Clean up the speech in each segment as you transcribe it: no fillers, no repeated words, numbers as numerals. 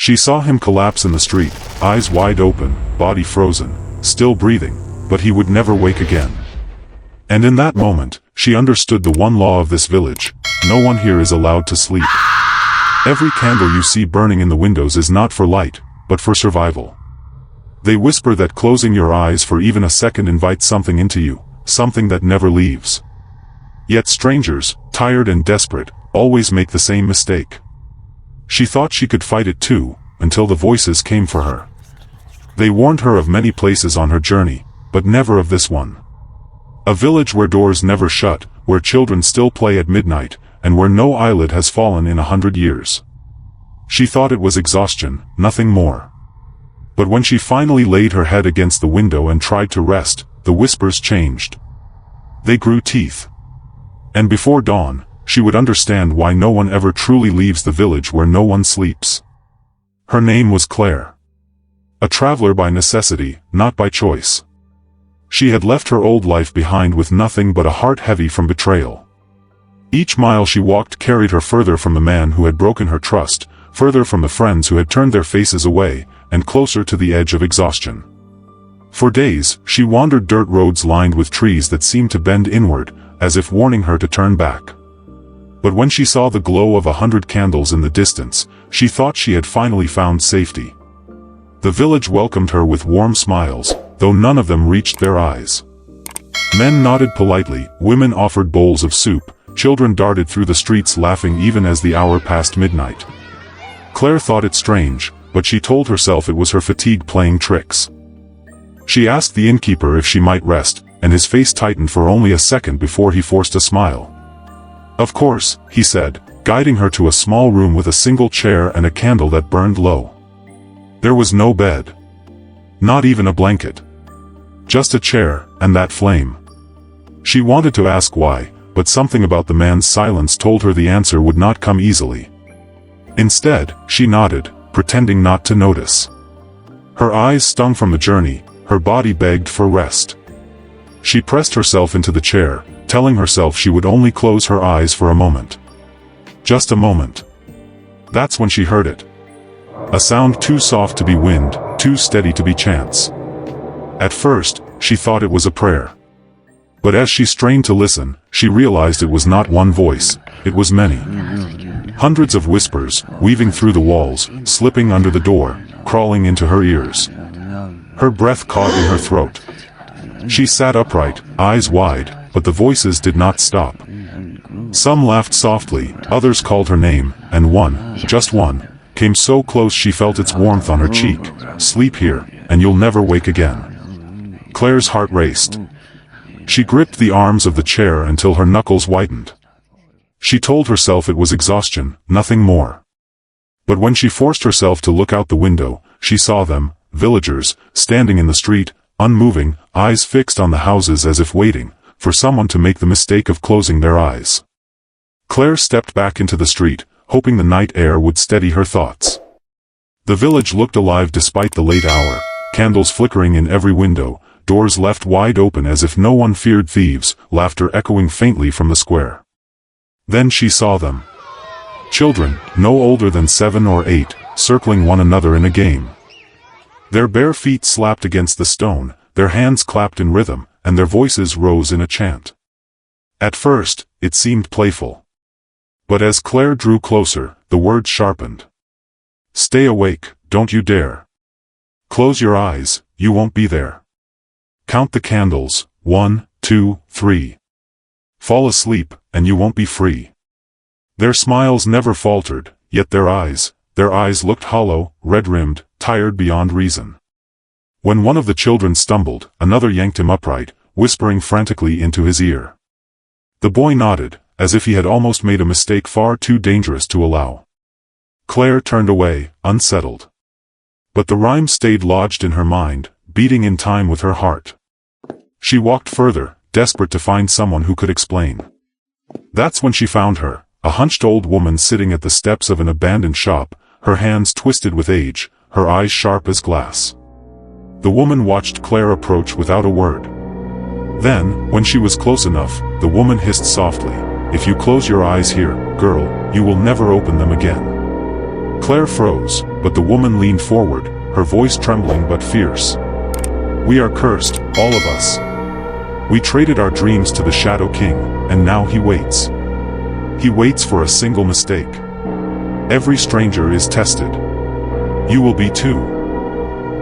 She saw him collapse in the street, eyes wide open, body frozen, still breathing, but he would never wake again. And in that moment, she understood the one law of this village: no one here is allowed to sleep. Every candle you see burning in the windows is not for light, but for survival. They whisper that closing your eyes for even a second invites something into you, something that never leaves. Yet strangers, tired and desperate, always make the same mistake. She thought she could fight it too, until the voices came for her. They warned her of many places on her journey, but never of this one. A village where doors never shut, where children still play at midnight, and where no eyelid has fallen in 100 years. She thought it was exhaustion, nothing more. But when she finally laid her head against the window and tried to rest, the whispers changed. They grew teeth. And before dawn, she would understand why no one ever truly leaves the village where no one sleeps. Her name was Claire. A traveler by necessity, not by choice. She had left her old life behind with nothing but a heart heavy from betrayal. Each mile she walked carried her further from the man who had broken her trust, further from the friends who had turned their faces away, and closer to the edge of exhaustion. For days, she wandered dirt roads lined with trees that seemed to bend inward, as if warning her to turn back. But when she saw the glow of 100 candles in the distance, she thought she had finally found safety. The village welcomed her with warm smiles, though none of them reached their eyes. Men nodded politely, women offered bowls of soup, children darted through the streets laughing even as the hour passed midnight. Claire thought it strange, but she told herself it was her fatigue playing tricks. She asked the innkeeper if she might rest, and his face tightened for only a second before he forced a smile. "Of course," he said, guiding her to a small room with a single chair and a candle that burned low. There was no bed. Not even a blanket. Just a chair, and that flame. She wanted to ask why, but something about the man's silence told her the answer would not come easily. Instead, she nodded, pretending not to notice. Her eyes stung from the journey, her body begged for rest. She pressed herself into the chair, telling herself she would only close her eyes for a moment. Just a moment. That's when she heard it. A sound too soft to be wind, too steady to be chance. At first, she thought it was a prayer. But as she strained to listen, she realized it was not one voice, it was many. Hundreds of whispers, weaving through the walls, slipping under the door, crawling into her ears. Her breath caught in her throat. She sat upright, eyes wide, but the voices did not stop. Some laughed softly, others called her name, and one, just one, came so close she felt its warmth on her cheek. "Sleep here, and you'll never wake again." Claire's heart raced. She gripped the arms of the chair until her knuckles whitened. She told herself it was exhaustion, nothing more. But when she forced herself to look out the window, she saw them, villagers, standing in the street, unmoving, eyes fixed on the houses as if waiting for someone to make the mistake of closing their eyes. Claire stepped back into the street, hoping the night air would steady her thoughts. The village looked alive despite the late hour, candles flickering in every window, doors left wide open as if no one feared thieves, laughter echoing faintly from the square. Then she saw them. Children, no older than 7 or 8, circling one another in a game. Their bare feet slapped against the stone, their hands clapped in rhythm, and their voices rose in a chant. At first, it seemed playful. But as Claire drew closer, the words sharpened. "Stay awake, don't you dare. Close your eyes, you won't be there. Count the candles, 1, 2, 3. Fall asleep, and you won't be free." Their smiles never faltered, yet their eyes looked hollow, red-rimmed, tired beyond reason. When one of the children stumbled, another yanked him upright, whispering frantically into his ear. The boy nodded, as if he had almost made a mistake far too dangerous to allow. Claire turned away, unsettled. But the rhyme stayed lodged in her mind, beating in time with her heart. She walked further, desperate to find someone who could explain. That's when she found her, a hunched old woman sitting at the steps of an abandoned shop, her hands twisted with age, her eyes sharp as glass. The woman watched Claire approach without a word. Then, when she was close enough, the woman hissed softly, "If you close your eyes here, girl, you will never open them again." Claire froze, but the woman leaned forward, her voice trembling but fierce. "We are cursed, all of us. We traded our dreams to the Shadow King, and now he waits. He waits for a single mistake. Every stranger is tested. You will be too."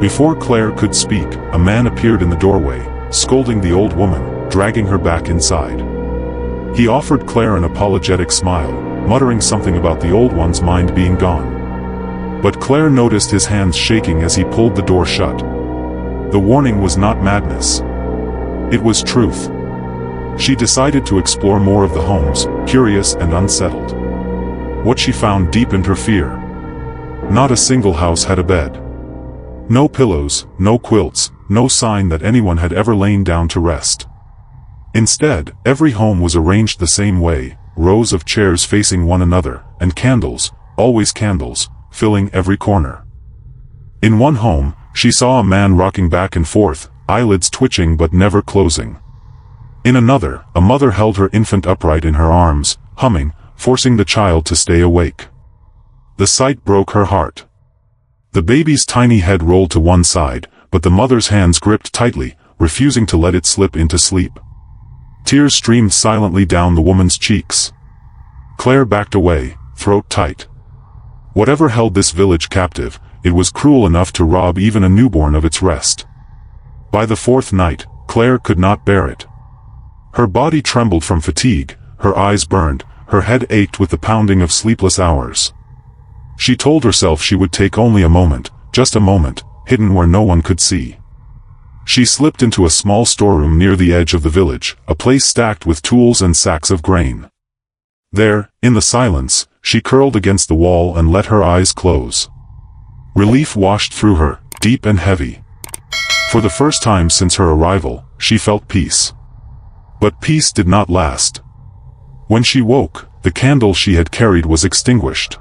Before Claire could speak, a man appeared in the doorway, scolding the old woman, dragging her back inside. He offered Claire an apologetic smile, muttering something about the old one's mind being gone. But Claire noticed his hands shaking as he pulled the door shut. The warning was not madness. It was truth. She decided to explore more of the homes, curious and unsettled. What she found deepened her fear. Not a single house had a bed. No pillows, no quilts, no sign that anyone had ever lain down to rest. Instead, every home was arranged the same way, rows of chairs facing one another, and candles, always candles, filling every corner. In one home, she saw a man rocking back and forth, eyelids twitching but never closing. In another, a mother held her infant upright in her arms, humming, forcing the child to stay awake. The sight broke her heart. The baby's tiny head rolled to one side, but the mother's hands gripped tightly, refusing to let it slip into sleep. Tears streamed silently down the woman's cheeks. Claire backed away, throat tight. Whatever held this village captive, it was cruel enough to rob even a newborn of its rest. By the fourth night, Claire could not bear it. Her body trembled from fatigue, her eyes burned, her head ached with the pounding of sleepless hours. She told herself she would take only a moment, just a moment, hidden where no one could see. She slipped into a small storeroom near the edge of the village, a place stacked with tools and sacks of grain. There, in the silence, she curled against the wall and let her eyes close. Relief washed through her, deep and heavy. For the first time since her arrival, she felt peace. But peace did not last. When she woke, the candle she had carried was extinguished.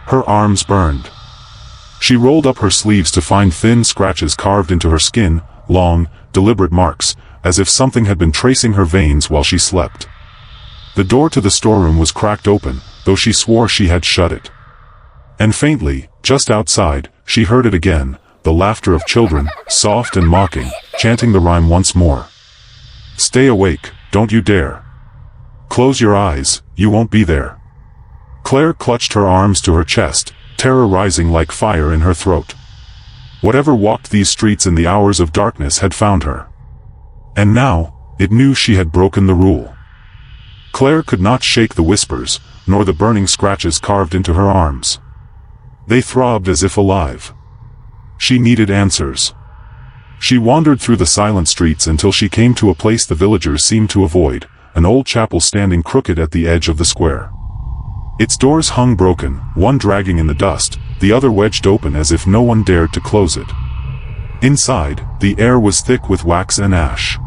Her arms burned. She rolled up her sleeves to find thin scratches carved into her skin, long, deliberate marks, as if something had been tracing her veins while she slept. The door to the storeroom was cracked open, though she swore she had shut it. And faintly, just outside, she heard it again, the laughter of children, soft and mocking, chanting the rhyme once more. "Stay awake, don't you dare. Close your eyes, you won't be there." Claire clutched her arms to her chest, terror rising like fire in her throat. Whatever walked these streets in the hours of darkness had found her. And now, it knew she had broken the rule. Claire could not shake the whispers, nor the burning scratches carved into her arms. They throbbed as if alive. She needed answers. She wandered through the silent streets until she came to a place the villagers seemed to avoid, an old chapel standing crooked at the edge of the square. Its doors hung broken, one dragging in the dust, the other wedged open as if no one dared to close it. Inside, the air was thick with wax and ash.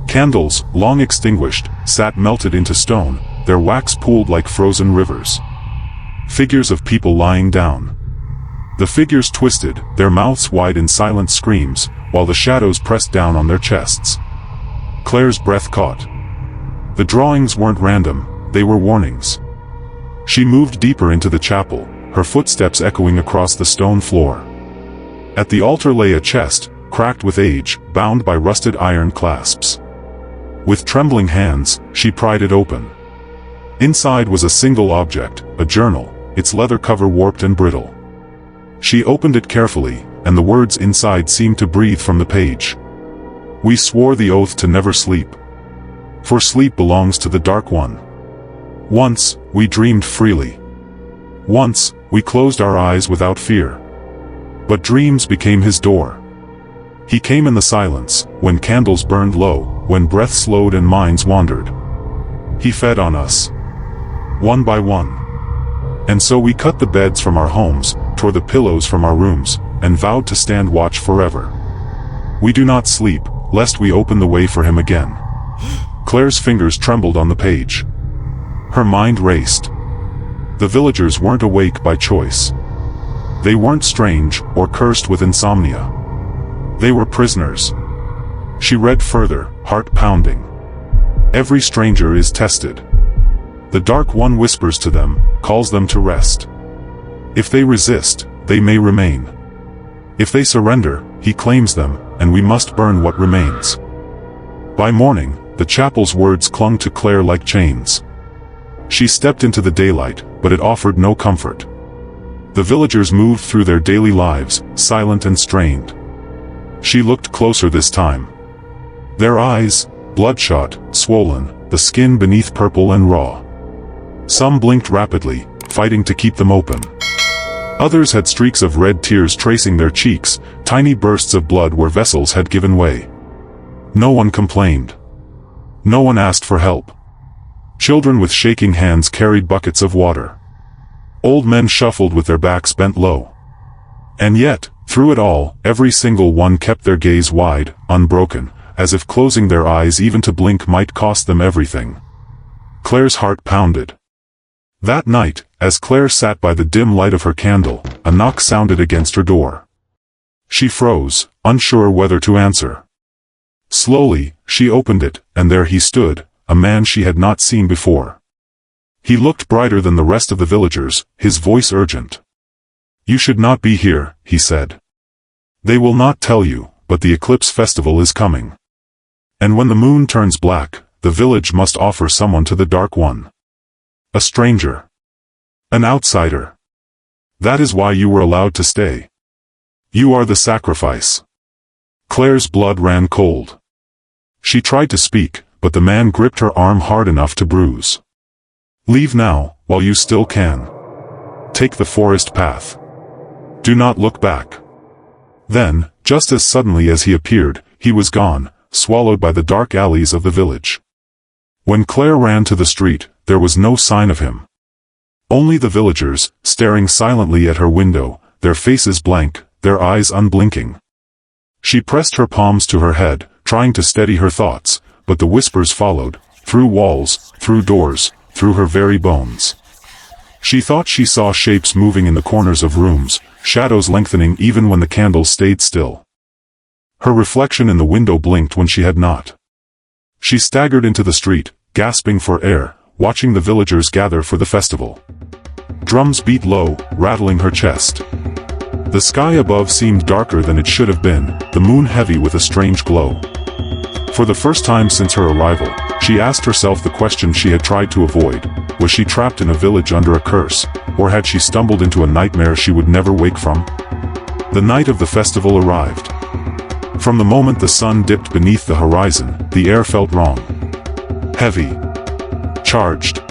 Candles, long extinguished, sat melted into stone, their wax pooled like frozen rivers. Figures of people lying down. The figures twisted, their mouths wide in silent screams, while the shadows pressed down on their chests. Claire's breath caught. The drawings weren't random, they were warnings. She moved deeper into the chapel, her footsteps echoing across the stone floor. At the altar lay a chest, cracked with age, bound by rusted iron clasps. With trembling hands, she pried it open. Inside was a single object, a journal, its leather cover warped and brittle. She opened it carefully, and the words inside seemed to breathe from the page. "We swore the oath to never sleep. For sleep belongs to the Dark One. Once, we dreamed freely. Once, we closed our eyes without fear. But dreams became his door. He came in the silence, when candles burned low, when breath slowed and minds wandered. He fed on us. One by one. And so we cut the beds from our homes, tore the pillows from our rooms, and vowed to stand watch forever. We do not sleep, lest we open the way for him again." Claire's fingers trembled on the page. Her mind raced. The villagers weren't awake by choice. They weren't strange, or cursed with insomnia. They were prisoners. She read further, heart pounding. "Every stranger is tested. The Dark One whispers to them, calls them to rest. If they resist, they may remain. If they surrender, he claims them, and we must burn what remains. By morning, the chapel's words clung to Claire like chains. She stepped into the daylight, but it offered no comfort. The villagers moved through their daily lives, silent and strained. She looked closer this time. Their eyes, bloodshot, swollen, the skin beneath purple and raw. Some blinked rapidly, fighting to keep them open. Others had streaks of red tears tracing their cheeks, tiny bursts of blood where vessels had given way. No one complained. No one asked for help. Children with shaking hands carried buckets of water. Old men shuffled with their backs bent low. And yet, through it all, every single one kept their gaze wide, unbroken, as if closing their eyes even to blink might cost them everything. Claire's heart pounded. That night, as Claire sat by the dim light of her candle, a knock sounded against her door. She froze, unsure whether to answer. Slowly, she opened it, and there he stood, a man she had not seen before. He looked brighter than the rest of the villagers, his voice urgent. "You should not be here," he said. "They will not tell you, but the eclipse festival is coming. And when the moon turns black, the village must offer someone to the Dark One. A stranger. An outsider. That is why you were allowed to stay. You are the sacrifice." Claire's blood ran cold. She tried to speak, but the man gripped her arm hard enough to bruise. "Leave now, while you still can. Take the forest path. Do not look back." Then, just as suddenly as he appeared, he was gone, swallowed by the dark alleys of the village. When Claire ran to the street, there was no sign of him. Only the villagers, staring silently at her window, their faces blank, their eyes unblinking. She pressed her palms to her head, trying to steady her thoughts, but the whispers followed, through walls, through doors, through her very bones. She thought she saw shapes moving in the corners of rooms, shadows lengthening even when the candles stayed still. Her reflection in the window blinked when she had not. She staggered into the street, gasping for air, watching the villagers gather for the festival. Drums beat low, rattling her chest. The sky above seemed darker than it should have been, the moon heavy with a strange glow. For the first time since her arrival, she asked herself the question she had tried to avoid: was she trapped in a village under a curse, or had she stumbled into a nightmare she would never wake from? The night of the festival arrived. From the moment the sun dipped beneath the horizon, the air felt wrong. Heavy. Charged.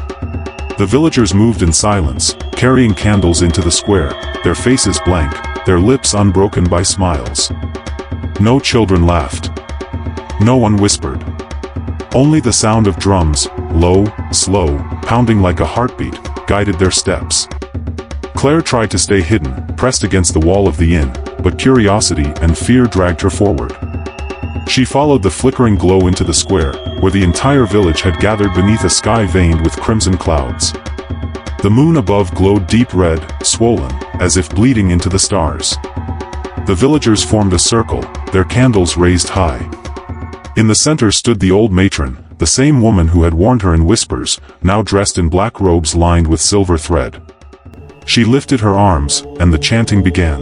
The villagers moved in silence, carrying candles into the square, their faces blank, their lips unbroken by smiles. No children laughed. No one whispered. Only the sound of drums, low, slow, pounding like a heartbeat, guided their steps. Claire tried to stay hidden, pressed against the wall of the inn, but curiosity and fear dragged her forward. She followed the flickering glow into the square, where the entire village had gathered beneath a sky veined with crimson clouds. The moon above glowed deep red, swollen, as if bleeding into the stars. The villagers formed a circle, their candles raised high. In the center stood the old matron, the same woman who had warned her in whispers, now dressed in black robes lined with silver thread. She lifted her arms, and the chanting began.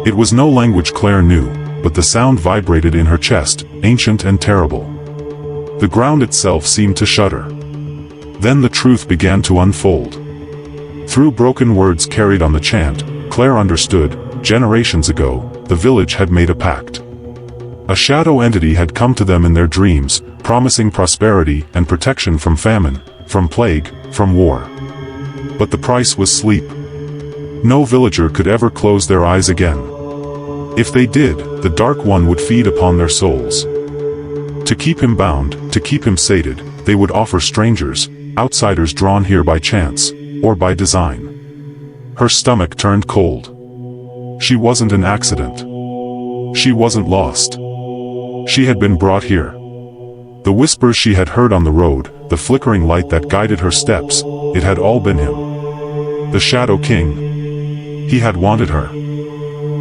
It was no language Claire knew, but the sound vibrated in her chest, ancient and terrible. The ground itself seemed to shudder. Then the truth began to unfold. Through broken words carried on the chant, Claire understood, generations ago, the village had made a pact. A shadow entity had come to them in their dreams, promising prosperity and protection from famine, from plague, from war. But the price was sleep. No villager could ever close their eyes again. If they did, the Dark One would feed upon their souls. To keep him bound, to keep him sated, they would offer strangers, outsiders drawn here by chance, or by design. Her stomach turned cold. She wasn't an accident. She wasn't lost. She had been brought here. The whispers she had heard on the road, the flickering light that guided her steps, it had all been him. The Shadow King. He had wanted her.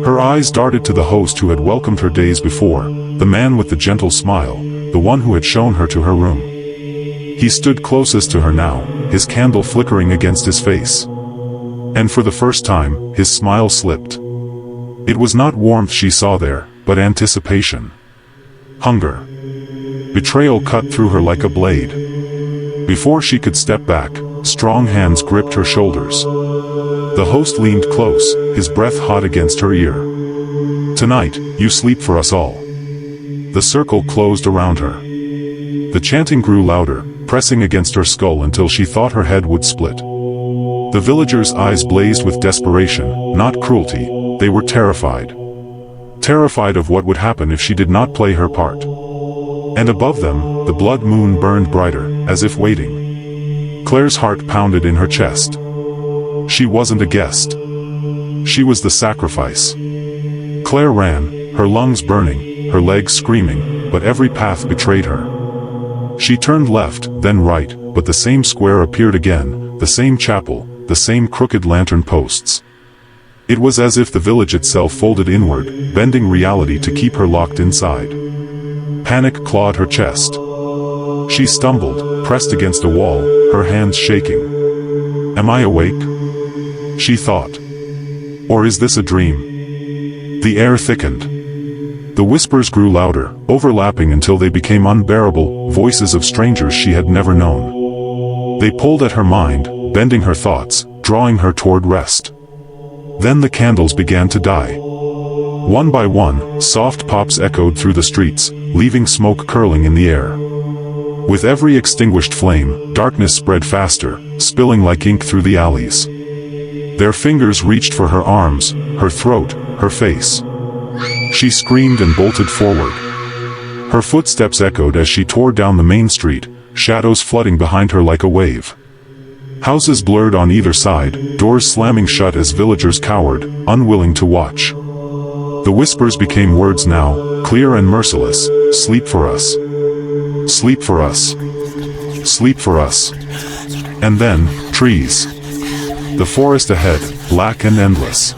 Her eyes darted to the host who had welcomed her days before, the man with the gentle smile, the one who had shown her to her room. He stood closest to her now, his candle flickering against his face. And for the first time, his smile slipped. It was not warmth she saw there, but anticipation. Hunger. Betrayal cut through her like a blade. Before she could step back, strong hands gripped her shoulders. The host leaned close, his breath hot against her ear. "Tonight, you sleep for us all." The circle closed around her. The chanting grew louder, pressing against her skull until she thought her head would split. The villagers' eyes blazed with desperation, not cruelty. They were terrified. Terrified of what would happen if she did not play her part. And above them, the blood moon burned brighter, as if waiting. Claire's heart pounded in her chest. She wasn't a guest. She was the sacrifice. Claire ran, her lungs burning, her legs screaming, but every path betrayed her. She turned left, then right, but the same square appeared again, the same chapel, the same crooked lantern posts. It was as if the village itself folded inward, bending reality to keep her locked inside. Panic clawed her chest. She stumbled, pressed against a wall, her hands shaking. "Am I awake?" she thought. "Or is this a dream?" The air thickened. The whispers grew louder, overlapping until they became unbearable, voices of strangers she had never known. They pulled at her mind, bending her thoughts, drawing her toward rest. Then the candles began to die. One by one, soft pops echoed through the streets, leaving smoke curling in the air. With every extinguished flame, darkness spread faster, spilling like ink through the alleys. Their fingers reached for her arms, her throat, her face. She screamed and bolted forward. Her footsteps echoed as she tore down the main street, shadows flooding behind her like a wave. Houses blurred on either side, doors slamming shut as villagers cowered, unwilling to watch. The whispers became words now, clear and merciless. "Sleep for us. Sleep for us. Sleep for us." And then, trees. The forest ahead, black and endless.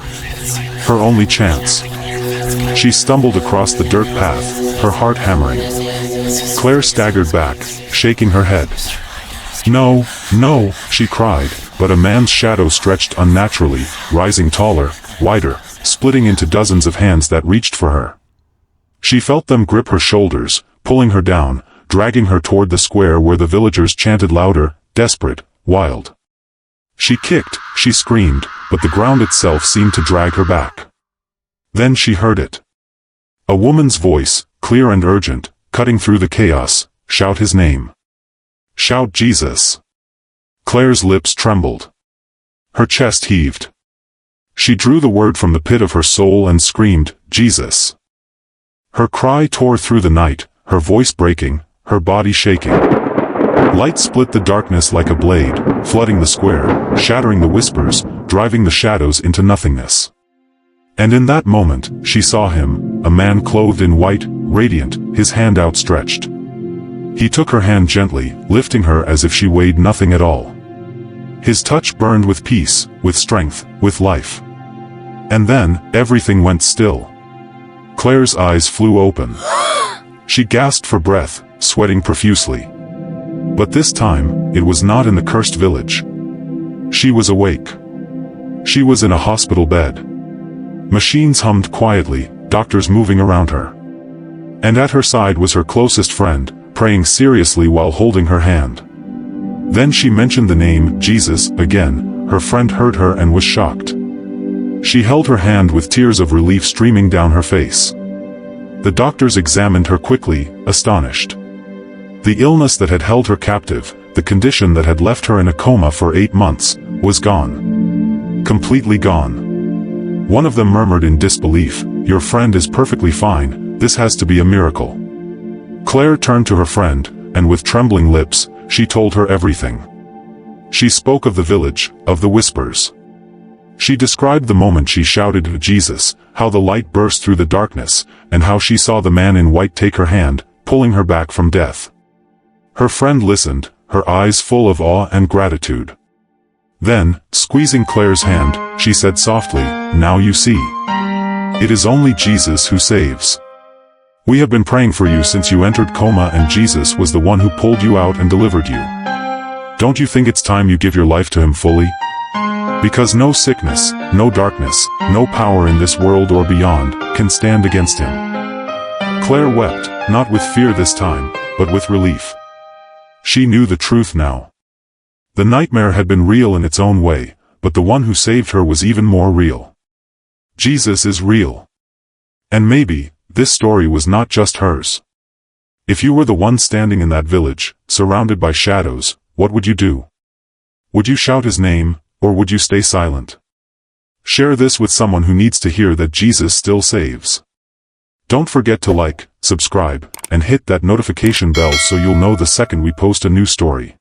Her only chance. She stumbled across the dirt path, her heart hammering. Claire staggered back, shaking her head. "No, no," she cried, but a man's shadow stretched unnaturally, rising taller, wider, splitting into dozens of hands that reached for her. She felt them grip her shoulders, pulling her down, dragging her toward the square where the villagers chanted louder, desperate, wild. She kicked, she screamed, but the ground itself seemed to drag her back. Then she heard it. A woman's voice, clear and urgent, cutting through the chaos. "Shout his name. Shout Jesus." Claire's lips trembled. Her chest heaved. She drew the word from the pit of her soul and screamed, "Jesus." Her cry tore through the night, her voice breaking, her body shaking. Light split the darkness like a blade, flooding the square, shattering the whispers, driving the shadows into nothingness. And in that moment, she saw him, a man clothed in white, radiant, his hand outstretched. He took her hand gently, lifting her as if she weighed nothing at all. His touch burned with peace, with strength, with life. And then, everything went still. Claire's eyes flew open. She gasped for breath, sweating profusely. But this time, it was not in the cursed village. She was awake. She was in a hospital bed. Machines hummed quietly, doctors moving around her. And at her side was her closest friend, praying seriously while holding her hand. Then she mentioned the name, Jesus, again. Her friend heard her and was shocked. She held her hand with tears of relief streaming down her face. The doctors examined her quickly, astonished. The illness that had held her captive, the condition that had left her in a coma for 8 months, was gone. Completely gone. One of them murmured in disbelief, "Your friend is perfectly fine, this has to be a miracle." Claire turned to her friend, and with trembling lips, she told her everything. She spoke of the village, of the whispers. She described the moment she shouted Jesus, how the light burst through the darkness, and how she saw the man in white take her hand, pulling her back from death. Her friend listened, her eyes full of awe and gratitude. Then, squeezing Claire's hand, she said softly, "Now you see. It is only Jesus who saves. We have been praying for you since you entered coma, and Jesus was the one who pulled you out and delivered you. Don't you think it's time you give your life to him fully?" Because no sickness, no darkness, no power in this world or beyond, can stand against him. Claire wept, not with fear this time, but with relief. She knew the truth now. The nightmare had been real in its own way, but the one who saved her was even more real. Jesus is real. And maybe, this story was not just hers. If you were the one standing in that village, surrounded by shadows, what would you do? Would you shout his name, or would you stay silent? Share this with someone who needs to hear that Jesus still saves. Don't forget to like, subscribe, and hit that notification bell so you'll know the second we post a new story.